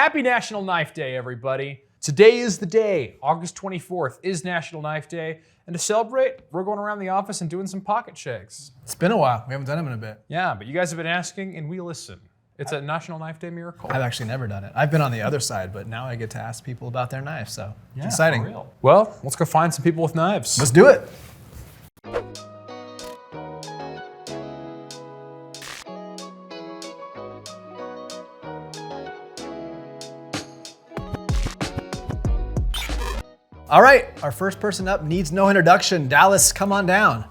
Happy National Knife Day, everybody. Today is the day. August 24th is National Knife Day. And to celebrate, we're going around the office and doing some pocket shakes. It's been a while. We haven't done them in a bit. Yeah, but you guys have been asking and we listen. It's a National Knife Day miracle. I've actually never done it. I've been on the other side, but now I get to ask people about their knives, so it's exciting. For real. Well, let's go find some people with knives. Let's do it. All right, our first person up needs no introduction. Dallas, come on down.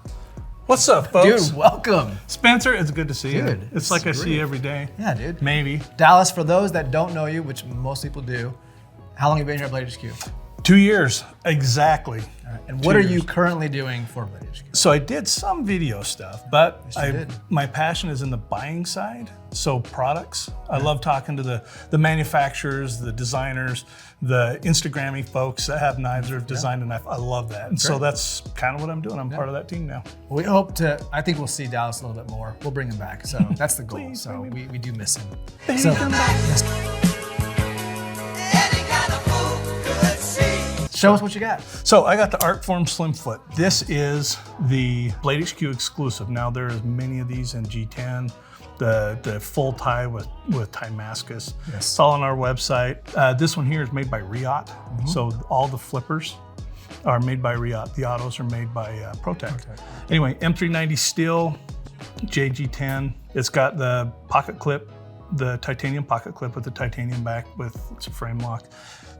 What's up, folks? Dude, welcome. Spencer, it's good to see you. Dude, It's like I see you every day. Yeah, dude. Maybe. Dallas, for those that don't know you, which most people do, how long have you been here at Blade HQ? 2 years, exactly. All right. And what are you currently doing for Blade HQ? So I did some video stuff, but Yes, you did. my passion is in the buying side. So products. I love talking to the manufacturers, the designers, the Instagrammy folks that have knives or have designed a knife. I love that. And so that's kind of what I'm doing. I'm part of that team now. We hope to, I think we'll see Dallas a little bit more. We'll bring him back. So that's the goal. Please, So bring we do miss him. Bring So him back. show us what you got. So I got the Arcform Slimfoot. This is the Blade HQ exclusive. Now there's many of these in G10, the full tie with Timascus. Yes. It's all on our website. This one here is made by Riot. So all the flippers are made by Riot. The autos are made by ProTech. Anyway, M390 steel, JG10. It's got the pocket clip, the titanium pocket clip with the titanium back with its frame lock.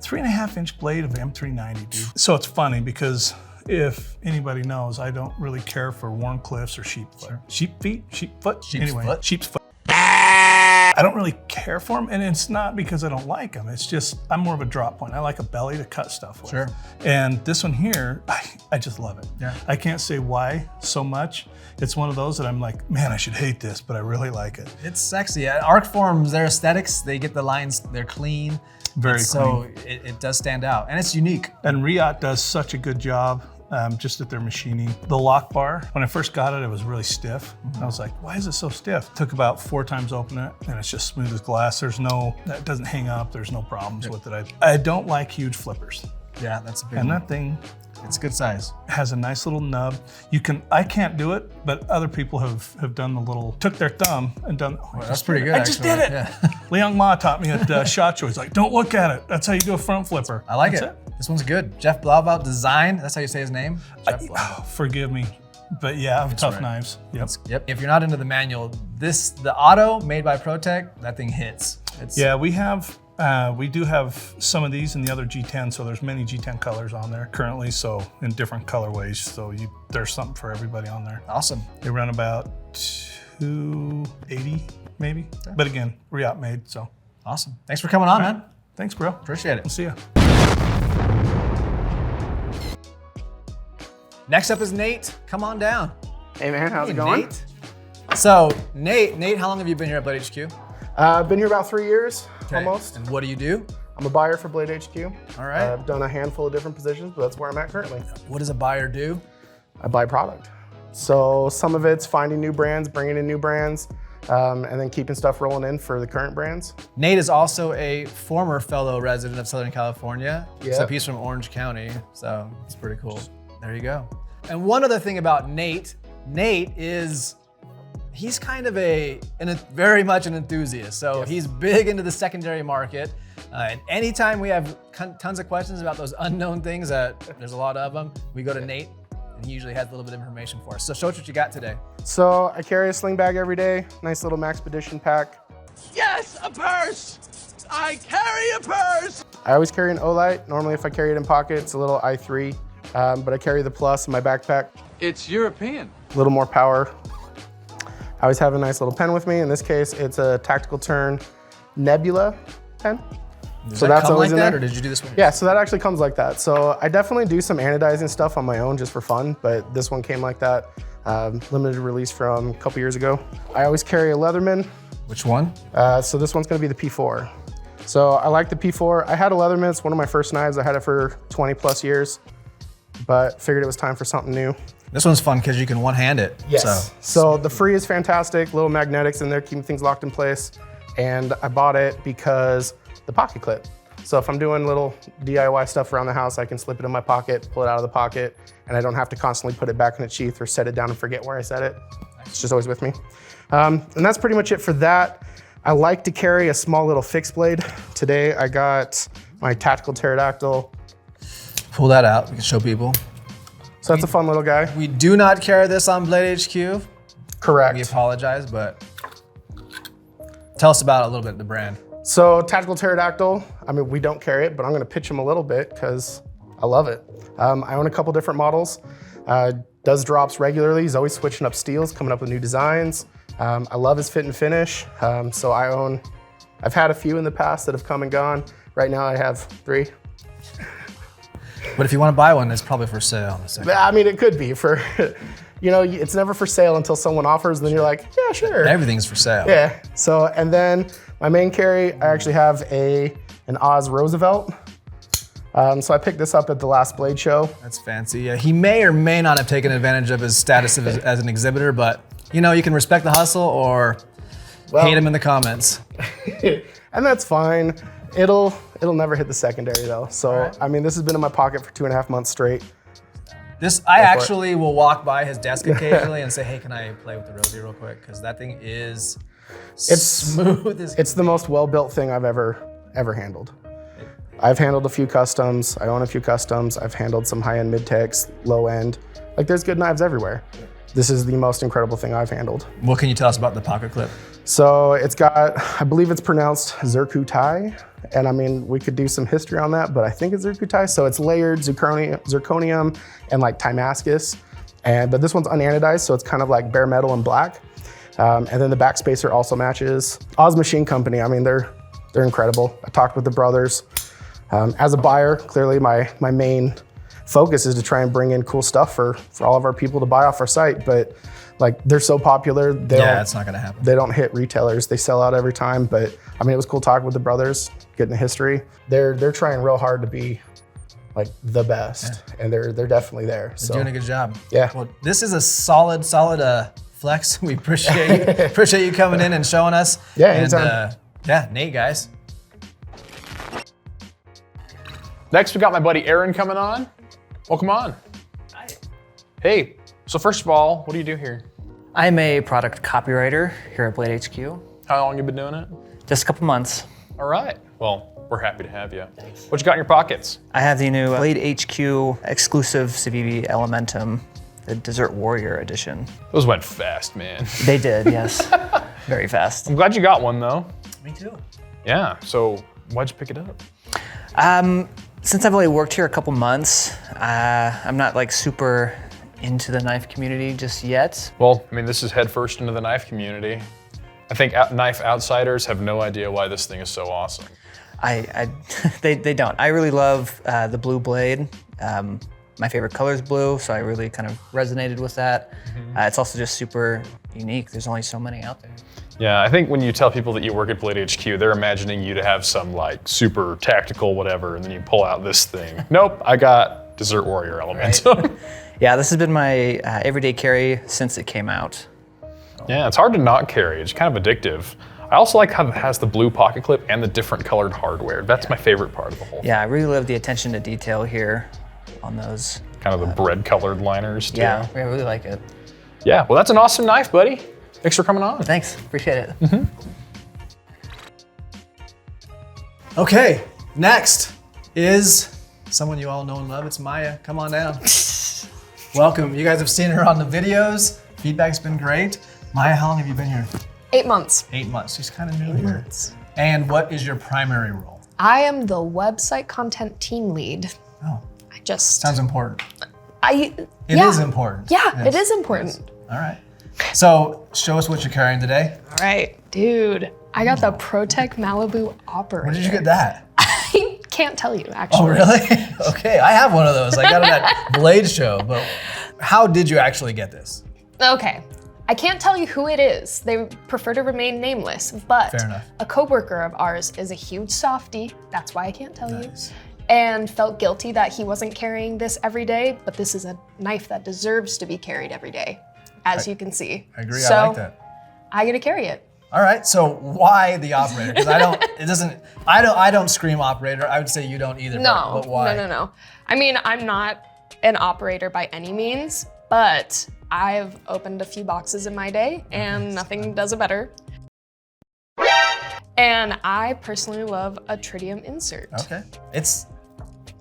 3.5-inch blade of M390, dude. So it's funny because if anybody knows, I don't really care for Warncliffs or Sheepfoot. Sheepfoot? Sheep's foot. I don't really care for them, and it's not because I don't like them. It's just, I'm more of a drop point. I like a belly to cut stuff with. Sure. And this one here, I just love it. Yeah. I can't say why so much. It's one of those that I'm like, man, I should hate this, but I really like it. It's sexy. Arcforms, their aesthetics, they get the lines, they're clean. Very clean. So it does stand out, and it's unique. And Riot does such a good job just at their machining. The lock bar, when I first got it was really stiff. I was like, why is it so stiff? Took about 4 times to open it, and it's just smooth as glass. That doesn't hang up. There's no problems with it. I don't like huge flippers. Yeah, that's a big And one. that thing It's good size. has a nice little nub. I can't do it, but other people have done the little, took their thumb and done, That's pretty good, I just did it. Yeah. Liang Ma taught me at SHOT Show. He's like, don't look at it. That's how you do a front flipper. I like That's it. This one's good. Jeff Blauvelt Design, that's how you say his name? Jeff Blauvelt. Forgive me, but yeah, tough right. knives. Yep. Yep. If you're not into the manual, the auto made by ProTech, that thing hits. Yeah, we do have some of these in the other G10, so there's many G10 colors on there currently, so in different colorways, so there's something for everybody on there. Awesome. They run about 280 maybe, but again, Riot made, so. Awesome. Thanks for coming on, man. Thanks, bro. Appreciate it. We'll see ya. Next up is Nate. Come on down. Hey man, how's it going? Nate. So, Nate, how long have you been here at Blade HQ? I've been here about 3 years, Okay. almost. And what do you do? I'm a buyer for Blade HQ. All right. I've done a handful of different positions, but that's where I'm at currently. What does a buyer do? I buy product. So some of it's finding new brands, bringing in new brands, and then keeping stuff rolling in for the current brands. Nate is also a former fellow resident of Southern California. Yep. So he's from Orange County, so it's pretty cool. There you go. And one other thing about Nate is, he's kind of very much an enthusiast. So Yes. he's big into the secondary market. And anytime we have tons of questions about those unknown things, there's a lot of them, we go to Nate, and he usually has a little bit of information for us. So show us what you got today. So I carry a sling bag every day, nice little Maxpedition pack. Yes, a purse! I carry a purse! I always carry an OLight. Normally if I carry it in pocket, it's a little i3, but I carry the Plus in my backpack. It's European. A little more power. I always have a nice little pen with me. In this case, it's a Tactical Turn Nebula pen. Does So that that's come always like in that, there? or did you do this one? Yeah, so that actually comes like that. So I definitely do some anodizing stuff on my own just for fun, but this one came like that. Limited release from a couple years ago. I always carry a Leatherman. Which one? So this one's gonna be the P4. So I like the P4. I had a Leatherman, it's one of my first knives. I had it for 20 plus years, but figured it was time for something new. This one's fun because you can one-hand it. Yes. So the free is fantastic, little magnetics in there, keeping things locked in place. And I bought it because the pocket clip. So if I'm doing little DIY stuff around the house, I can slip it in my pocket, pull it out of the pocket, and I don't have to constantly put it back in its sheath or set it down and forget where I set it. It's just always with me. And that's pretty much it for that. I like to carry a small little fixed blade. Today I got my tactical pterodactyl. Pull that out, we can show people. So that's a fun little guy. We do not carry this on Blade HQ. Correct. We apologize, but tell us about a little bit the brand. So tactical pterodactyl, I mean, we don't carry it, but I'm gonna pitch him a little bit because I love it. I own a couple different models. Does drops regularly. He's always switching up steels, coming up with new designs. I love his fit and finish. So I've had a few in the past that have come and gone. Right now I have 3. But if you want to buy one, it's probably for sale in a second. I mean, it could be for, you know, it's never for sale until someone offers, and then you're like, yeah, sure. Everything's for sale. Yeah, so, and then my main carry, I actually have an Oz Roosevelt. So I picked this up at the last Blade show. That's fancy. Yeah, he may or may not have taken advantage of his status as an exhibitor, but you know, you can respect the hustle or hate him in the comments. And that's fine. It'll never hit the secondary though. So, right. I mean, this has been in my pocket for 2.5 months straight. I actually will walk by his desk occasionally and say, hey, can I play with the Rosie real quick? Because that thing is smooth as It's the most well-built thing I've ever handled. I've handled a few customs. I own a few customs. I've handled some high-end mid-techs, low-end. Like, there's good knives everywhere. This is the most incredible thing I've handled. What can you tell us about the pocket clip? So it's got, I believe it's pronounced zircutai. And I mean, we could do some history on that, but I think it's zircutai. So it's layered zirconium and like Timascus. But this one's unanodized, so it's kind of like bare metal and black. And then the back spacer also matches. Oz Machine Company, I mean, they're incredible. I talked with the brothers. As a buyer, clearly my main focus is to try and bring in cool stuff for all of our people to buy off our site. But like, they're so popular. It's not gonna happen. They don't hit retailers. They sell out every time. But I mean, it was cool talking with the brothers, getting the history. They're trying real hard to be like the best, and they're definitely there. They're doing a good job. Yeah. Well, this is a solid flex. We appreciate you coming in and showing us. Yeah, anytime. And Nate, guys. Next, we got my buddy Aaron coming on. Welcome on. Hi. Hey, so first of all, what do you do here? I'm a product copywriter here at Blade HQ. How long you been doing it? Just a couple months. All right. Well, we're happy to have you. Thanks. What you got in your pockets? I have the new Blade HQ exclusive Civivi Elementum, the Desert Warrior edition. Those went fast, man. They did, yes. Very fast. I'm glad you got one though. Me too. Yeah, so why'd you pick it up? Since I've only worked here a couple months, I'm not like super into the knife community just yet. Well, I mean, this is headfirst into the knife community. I think knife outsiders have no idea why this thing is so awesome. They don't. I really love the blue blade. My favorite color is blue, so I really kind of resonated with that. Mm-hmm. It's also just super unique. There's only so many out there. Yeah, I think when you tell people that you work at Blade HQ, they're imagining you to have some like super tactical whatever, and then you pull out this thing. Nope, I got Desert Warrior Elementum. Right. Yeah, this has been my everyday carry since it came out. Yeah, it's hard to not carry. It's kind of addictive. I also like how it has the blue pocket clip and the different colored hardware. That's my favorite part of the whole thing. Yeah, I really love the attention to detail here on those. Kind of the bread colored liners too. Yeah, I really like it. Yeah, well that's an awesome knife, buddy. Thanks for coming on. Thanks, appreciate it. Mm-hmm. Okay, next is someone you all know and love. It's Maya. Come on down. Welcome. You guys have seen her on the videos. Feedback's been great. Maya, how long have you been here? 8 months. 8 months. She's kind of new here. And what is your primary role? I am the website content team lead. Oh. I just... Sounds important. It is important. Yeah, yes. It is important. Yes. All right. So, show us what you're carrying today. All right, dude. I got the ProTech Malibu Operator. Where did you get that? I can't tell you, actually. Oh, really? Okay, I have one of those. I got it at Blade Show, but how did you actually get this? Okay. I can't tell you who it is. They prefer to remain nameless, but fair enough. A coworker of ours is a huge softie. That's why I can't tell nice. you. And felt guilty that he wasn't carrying this every day, but this is a knife that deserves to be carried every day, as you can see. I agree, So, I like that. I get to carry it. All right, so why the operator? Because I don't scream operator. I would say you don't either. No, but why? no. I mean, I'm not an operator by any means, but I've opened a few boxes in my day and nothing does it better. And I personally love a tritium insert. Okay, it's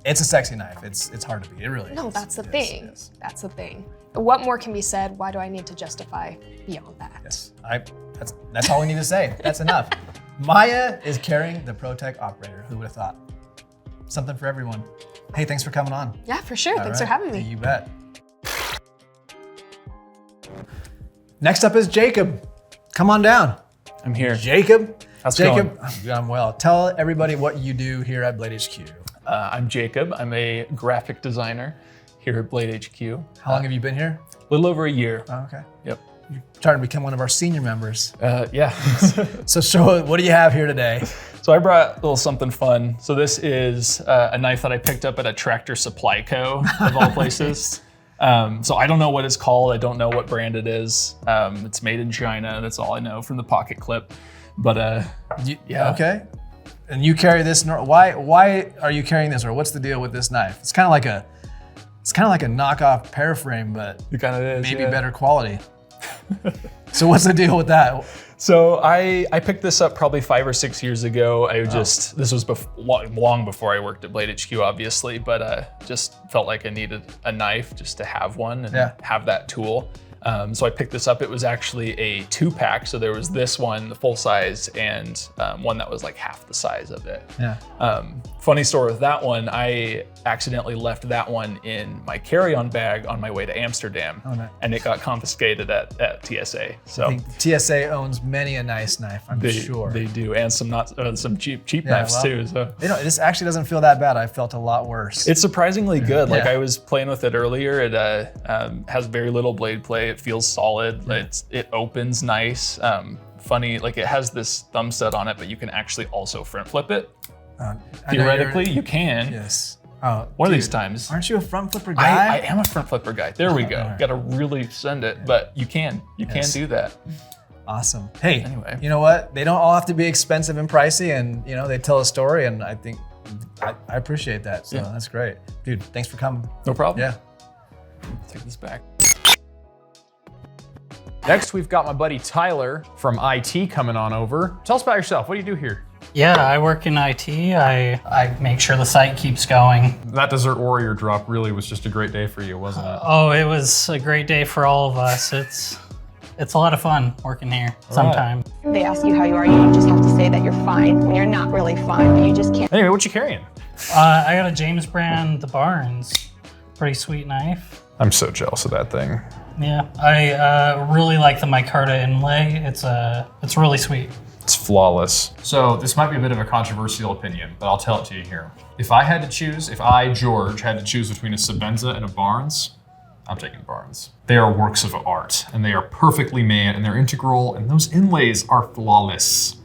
a sexy knife. It's hard to beat. It really is. No, that's the thing. Yes. That's the thing. What more can be said? Why do I need to justify beyond that? Yes. That's all we need to say. That's enough. Maya is carrying the ProTech operator. Who would have thought? Something for everyone. Hey, thanks for coming on. Yeah, for sure. All Thanks for right. having me. You bet. Next up is Jacob. Come on down. I'm here. Jacob. How's it Jacob, going? I'm well. Tell everybody what you do here at Blade HQ. I'm Jacob. I'm a graphic designer here at Blade HQ. How long have you been here? A little over a year. Oh, okay. Yep. You're trying to become one of our senior members. Yeah. So show what do you have here today? So I brought a little something fun. So this is a knife that I picked up at a Tractor Supply Co. of all places. So I don't know what it's called. I don't know what brand it is. It's made in China. That's all I know from the pocket clip. But yeah. Okay. And you carry this. Why are you carrying this, or what's the deal with this knife? It's kind of like a knockoff Paraframe, but It kind of is. maybe yeah. better quality. So what's the deal with that? So I picked this up probably 5 or 6 years ago. This was long before I worked at Blade HQ, obviously, but just felt like I needed a knife just to have one and have that tool. So I picked this up. It was actually a 2-pack. So there was this one, the full size, and one that was like half the size of it. Yeah. Funny story with that one, I accidentally left that one in my carry-on bag on my way to Amsterdam. Oh, nice. And it got confiscated at TSA. So I think TSA owns many a nice knife, I'm sure. They do, and some cheap knives too. So this actually doesn't feel that bad. I felt a lot worse. it's surprisingly good. Like Yeah. I was playing with it earlier. It has very little blade play. It feels solid. It opens nice. Funny, like it has this thumb stud on it, but you can actually also front flip it. Theoretically, you can. Yes. Oh, One of these times. Aren't you a front flipper guy? I am a front flipper guy. There we go. All right. Got to really send it, but you can do that. Awesome. Hey, Anyway. you know what? They don't all have to be expensive and pricey, and they tell a story, and I think I appreciate that. So that's great, dude. Thanks for coming. No problem. Yeah. Take this back. Next, we've got my buddy Tyler from IT coming on over. Tell us about yourself. What do you do here? Yeah, I work in IT. I make sure the site keeps going. That Desert Warrior drop really was just a great day for you, wasn't it? Oh, it was a great day for all of us. It's a lot of fun working here sometimes. They ask you how you are, you just have to say that you're fine when you're not really fine, but you just can't. Anyway, what you carrying? I got a James brand, the Barnes. Pretty sweet knife. I'm so jealous of that thing. Yeah, I really like the micarta inlay. It's really sweet. It's flawless. So this might be a bit of a controversial opinion, but I'll tell it to you here. If I, George, had to choose between a Sebenza and a Barnes, I'm taking Barnes. They are works of art, and they are perfectly made, and they're integral, and those inlays are flawless.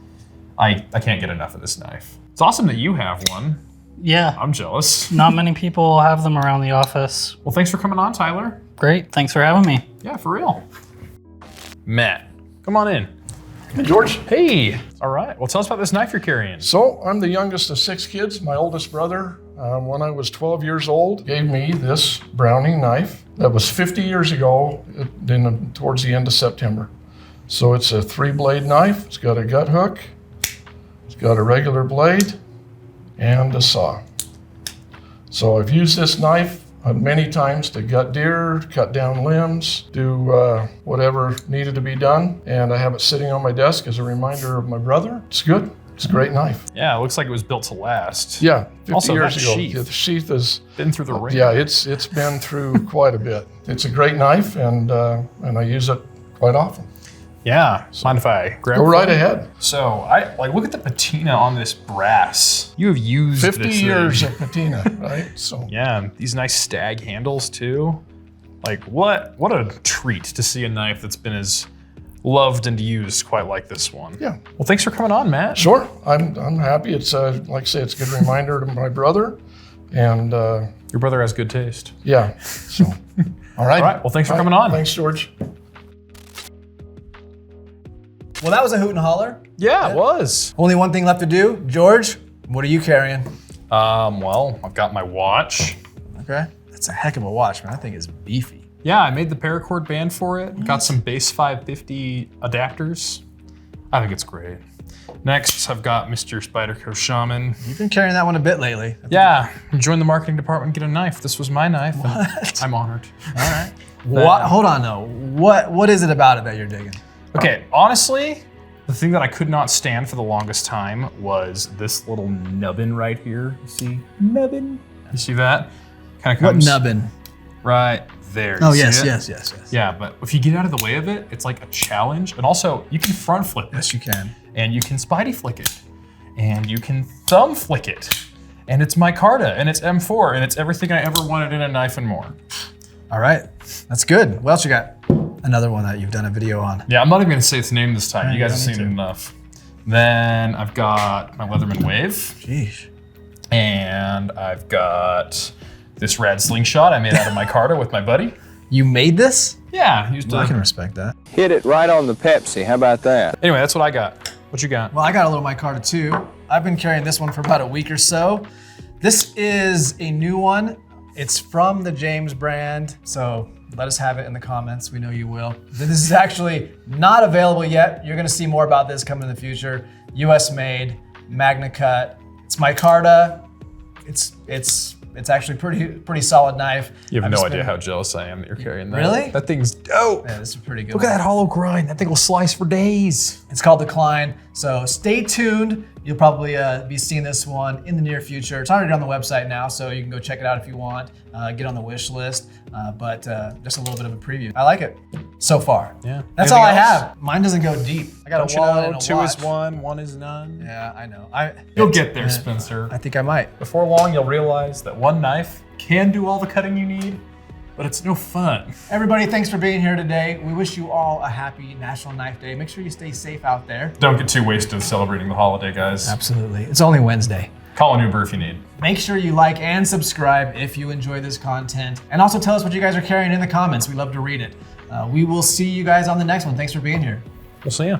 I can't get enough of this knife. It's awesome that you have one. Yeah. I'm jealous. Not many people have them around the office. Well, thanks for coming on, Tyler. Great, thanks for having me. Yeah, for real. Matt, come on in. Hey, George. Hey. All right. Well, tell us about this knife you're carrying. So I'm the youngest of 6 kids. My oldest brother, when I was 12 years old, gave me this Browning knife. That was 50 years ago, towards the end of September. So it's a 3-blade knife. It's got a gut hook. It's got a regular blade and a saw. So I've used this knife many times to gut deer, cut down limbs, do whatever needed to be done. And I have it sitting on my desk as a reminder of my brother. It's good. It's a great knife. Yeah, it looks like it was built to last. Yeah, 50 also, years that ago. sheath. Yeah, the sheath has Been through the ring. Yeah, it's been through quite a bit. It's a great knife, and I use it quite often. Yeah. Mind if I grab Go it? right ahead. So look at the patina on this brass. You have used 50 this years thing. of patina, right? So Yeah, these nice stag handles too. Like what a treat to see a knife that's been as loved and used quite like this one. yeah, Well, thanks for coming on, Matt. sure. I'm happy. It's like I say, it's a good reminder to my brother, and Your brother has good taste. yeah. So all right. All right, well, thanks for coming on. Thanks, George. Well, that was a hoot and holler. Yeah, it was. Only one thing left to do. George, what are you carrying? Well, I've got my watch. Okay. That's a heck of a watch, man. That thing is beefy. Yeah, I made the paracord band for it. Got some base 550 adapters. I think it's great. Next, I've got Mr. Spyderco Shaman. You've been carrying that one a bit lately. Yeah, join the marketing department, get a knife. This was my knife. What? I'm honored. All right. Hold on though. What is it about it that you're digging? Okay, honestly, the thing that I could not stand for the longest time was this little nubbin right here. You see? Nubbin. You see that? Kind of comes. What nubbin? Right there. Oh, You yes, see it? yes. Yeah, but if you get out of the way of it, it's like a challenge. And also, you can front flip it. Yes, you can. And you can Spidey flick it. And you can thumb flick it. And it's micarta, and it's M4, and it's everything I ever wanted in a knife and more. All right, that's good. What else you got? Another one that you've done a video on. Yeah, I'm not even gonna say its name this time. Right, You guys have don't seen it need to. enough. Then I've got my Leatherman Wave. Jeez. And I've got this rad slingshot I made out of micarta with my buddy. You made this? Yeah, used I can to. respect that. Hit it right on the Pepsi. How about that? Anyway, that's what I got. What you got? Well, I got a little micarta too. I've been carrying this one for about a week or so. This is a new one. It's from the James brand, so let us have it in the comments. We know you will. This is actually not available yet. You're gonna see more about this coming in the future. US made, Magna Cut. It's micarta. It's actually pretty solid knife. You have I've no just idea been- how jealous I am that you're carrying that. Really? That thing's dope. Yeah, this is pretty good. Look at that hollow grind. That thing will slice for days. It's called the Kline. So stay tuned. You'll probably be seeing this one in the near future. It's already on the website now, so you can go check it out if you want. Get on the wish list. But just a little bit of a preview. I like it so far. Yeah. That's Anything all I else? have. Mine doesn't go deep. I got Don't a you wallet know, and a 2 watch. is 1, 1 is none. Yeah, I know. You'll get there, Spencer. I think I might. Before long, you'll realize that one knife can do all the cutting you need, but it's no fun. Everybody, thanks for being here today. We wish you all a happy National Knife Day. Make sure you stay safe out there. Don't get too wasted celebrating the holiday, guys. Absolutely. It's only Wednesday. Call an Uber if you need. Make sure you like and subscribe if you enjoy this content. And also tell us what you guys are carrying in the comments. We love to read it. We will see you guys on the next one. Thanks for being here. We'll see ya.